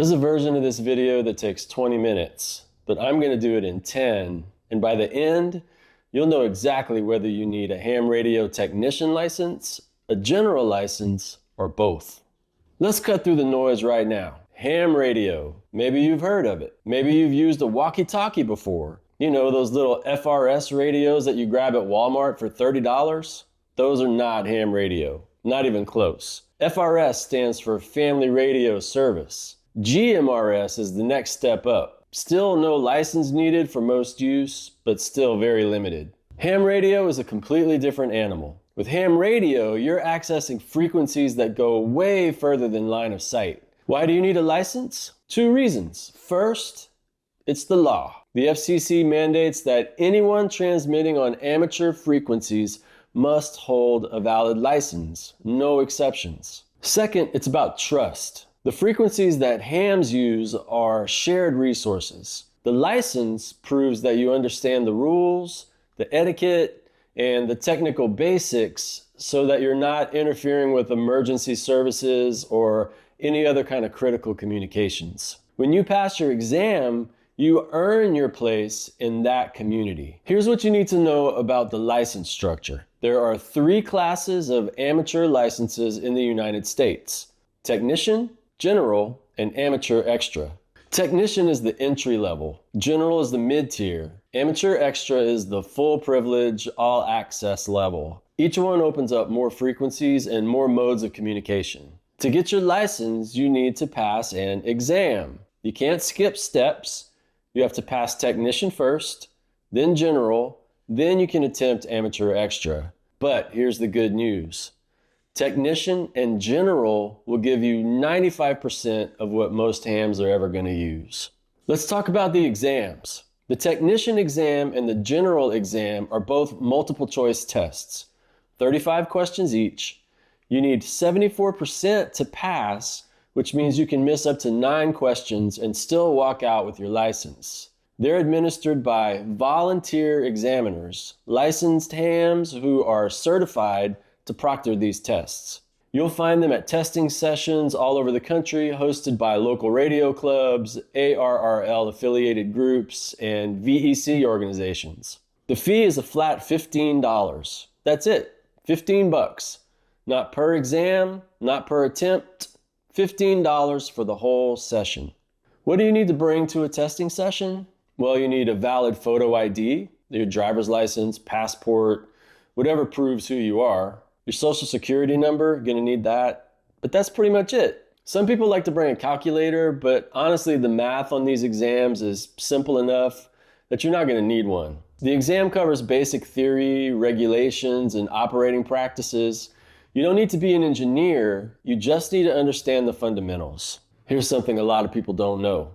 There's a version of this video that takes 20 minutes, but I'm going to do it in 10, and by the end, you'll know exactly whether you need a ham radio technician license, a general license, or both. Let's cut through the noise right now. Ham radio. Maybe you've heard of it. Maybe you've used a walkie-talkie before. You know, those little FRS radios that you grab at Walmart for $30? Those are not ham radio. Not even close. FRS stands for Family Radio Service. GMRS is the next step up. Still no license needed for most use, but still very limited. Ham radio is a completely different animal. With ham radio, you're accessing frequencies that go way further than line of sight. Why do you need a license? 2 reasons. First, it's the law. The FCC mandates that anyone transmitting on amateur frequencies must hold a valid license, no exceptions. Second, it's about trust. The frequencies that hams use are shared resources. The license proves that you understand the rules, the etiquette, and the technical basics so that you're not interfering with emergency services or any other kind of critical communications. When you pass your exam, you earn your place in that community. Here's what you need to know about the license structure. There are 3 classes of amateur licenses in the United States: technician, general, and amateur extra. Technician is the entry level. General is the mid-tier. Amateur extra is the full privilege, all access level. Each one opens up more frequencies and more modes of communication. To get your license, you need to pass an exam. You can't skip steps. You have to pass technician first, then general, then you can attempt amateur extra. But here's the good news. Technician and general will give you 95% of what most hams are ever going to use. Let's talk about the exams. The technician exam and the general exam are both multiple choice tests. 35 questions each. You need 74% to pass, which means you can miss up to 9 questions and still walk out with your license. They're administered by volunteer examiners, licensed hams who are certified to proctor these tests. You'll find them at testing sessions all over the country hosted by local radio clubs, ARRL affiliated groups, and VEC organizations. The fee is a flat $15. That's it, $15. Not per exam, not per attempt, $15 for the whole session. What do you need to bring to a testing session? Well, you need a valid photo ID, your driver's license, passport, whatever proves who you are. Your social security number, gonna need that. But that's pretty much it. Some people like to bring a calculator, but honestly, the math on these exams is simple enough that you're not gonna need one. The exam covers basic theory, regulations, and operating practices. You don't need to be an engineer, you just need to understand the fundamentals. Here's something a lot of people don't know.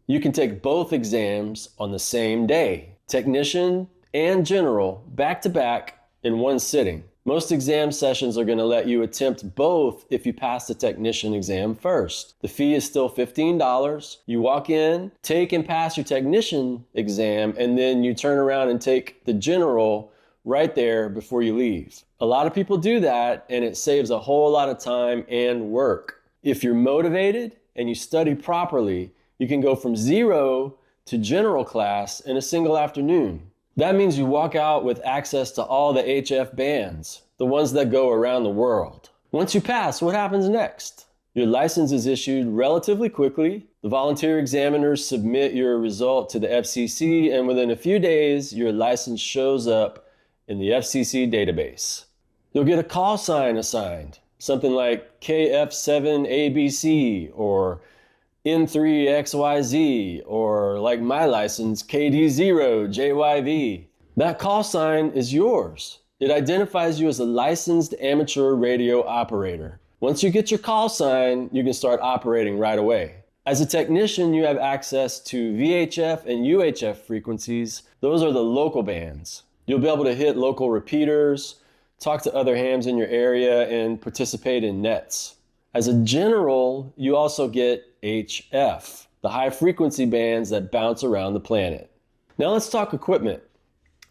You can take both exams on the same day, technician and general, back to back in one sitting. Most exam sessions are going to let you attempt both if you pass the technician exam first. The fee is still $15. You walk in, take and pass your technician exam, and then you turn around and take the general right there before you leave. A lot of people do that, and it saves a whole lot of time and work. If you're motivated and you study properly, you can go from 0 to general class in a single afternoon. That means you walk out with access to all the HF bands, the ones that go around the world. Once you pass, what happens next? Your license is issued relatively quickly. The volunteer examiners submit your result to the FCC, and within a few days, your license shows up in the FCC database. You'll get a call sign assigned, something like KF7ABC or N3XYZ, or like my license, KD0JYV. That call sign is yours. It identifies you as a licensed amateur radio operator. Once you get your call sign, you can start operating right away. As a technician, you have access to VHF and UHF frequencies. Those are the local bands. You'll be able to hit local repeaters, talk to other hams in your area, and participate in nets. As a general, you also get HF, the high frequency bands that bounce around the planet. Now let's talk equipment.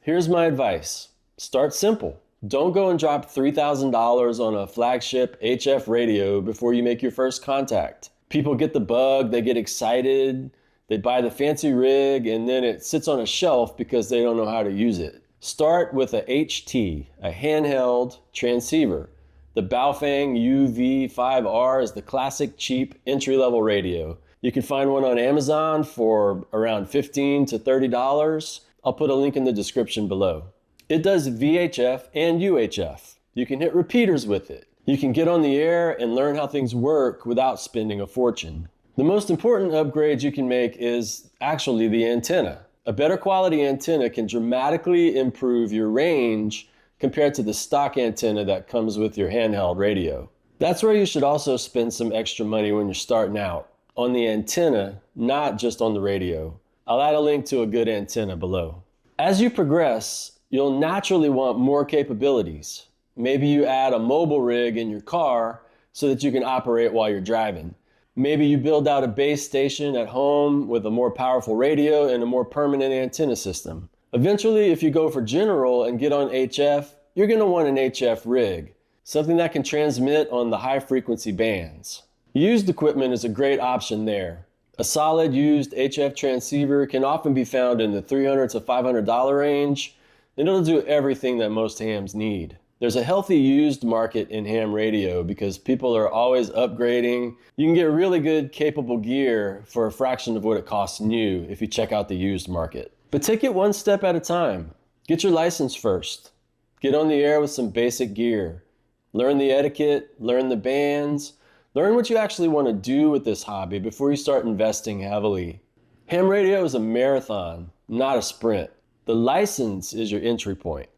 Here's my advice. Start simple. Don't go and drop $3,000 on a flagship HF radio before you make your first contact. People get the bug, they get excited, they buy the fancy rig, and then it sits on a shelf because they don't know how to use it. Start with a HT, a handheld transceiver. The Baofeng UV5R is the classic cheap entry-level radio. You can find one on Amazon for around $15 to $30. I'll put a link in the description below. It does VHF and UHF. You can hit repeaters with it. You can get on the air and learn how things work without spending a fortune. The most important upgrade you can make is actually the antenna. A better quality antenna can dramatically improve your range compared to the stock antenna that comes with your handheld radio. That's where you should also spend some extra money when you're starting out, on the antenna, not just on the radio. I'll add a link to a good antenna below. As you progress, you'll naturally want more capabilities. Maybe you add a mobile rig in your car so that you can operate while you're driving. Maybe you build out a base station at home with a more powerful radio and a more permanent antenna system. Eventually, if you go for general and get on HF, you're going to want an HF rig, something that can transmit on the high frequency bands. Used equipment is a great option there. A solid used HF transceiver can often be found in the $300 to $500 range, and it'll do everything that most hams need. There's a healthy used market in ham radio because people are always upgrading. You can get really good, capable gear for a fraction of what it costs new if you check out the used market. But take it one step at a time. Get your license first. Get on the air with some basic gear. Learn the etiquette, learn the bands, learn what you actually want to do with this hobby before you start investing heavily. Ham radio is a marathon, not a sprint. The license is your entry point.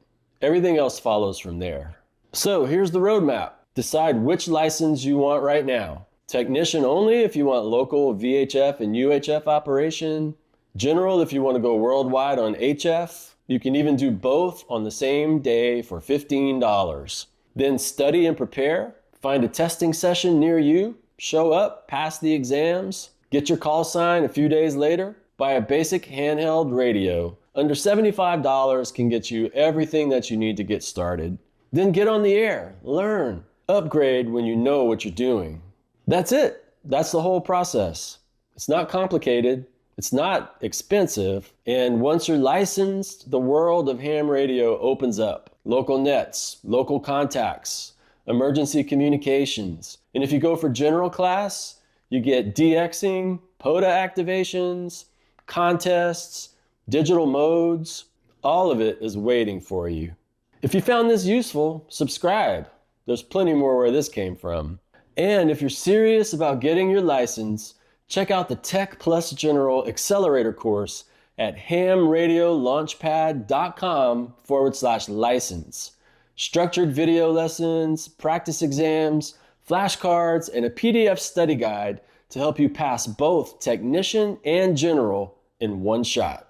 Everything else follows from there. So here's the roadmap. Decide which license you want right now. Technician only if you want local VHF and UHF operation. General if you want to go worldwide on HF. You can even do both on the same day for $15. Then study and prepare. Find a testing session near you. Show up, pass the exams. Get your call sign a few days later. Buy a basic handheld radio. Under $75 can get you everything that you need to get started. Then get on the air, learn, upgrade when you know what you're doing. That's it. That's the whole process. It's not complicated. It's not expensive. And once you're licensed, the world of ham radio opens up. Local nets, local contacts, emergency communications. And if you go for general class, you get DXing, POTA activations, contests, digital modes, all of it is waiting for you. If you found this useful, subscribe. There's plenty more where this came from. And if you're serious about getting your license, check out the Tech Plus General Accelerator course at hamradiolaunchpad.com/license. Structured video lessons, practice exams, flashcards, and a PDF study guide to help you pass both technician and general in one shot.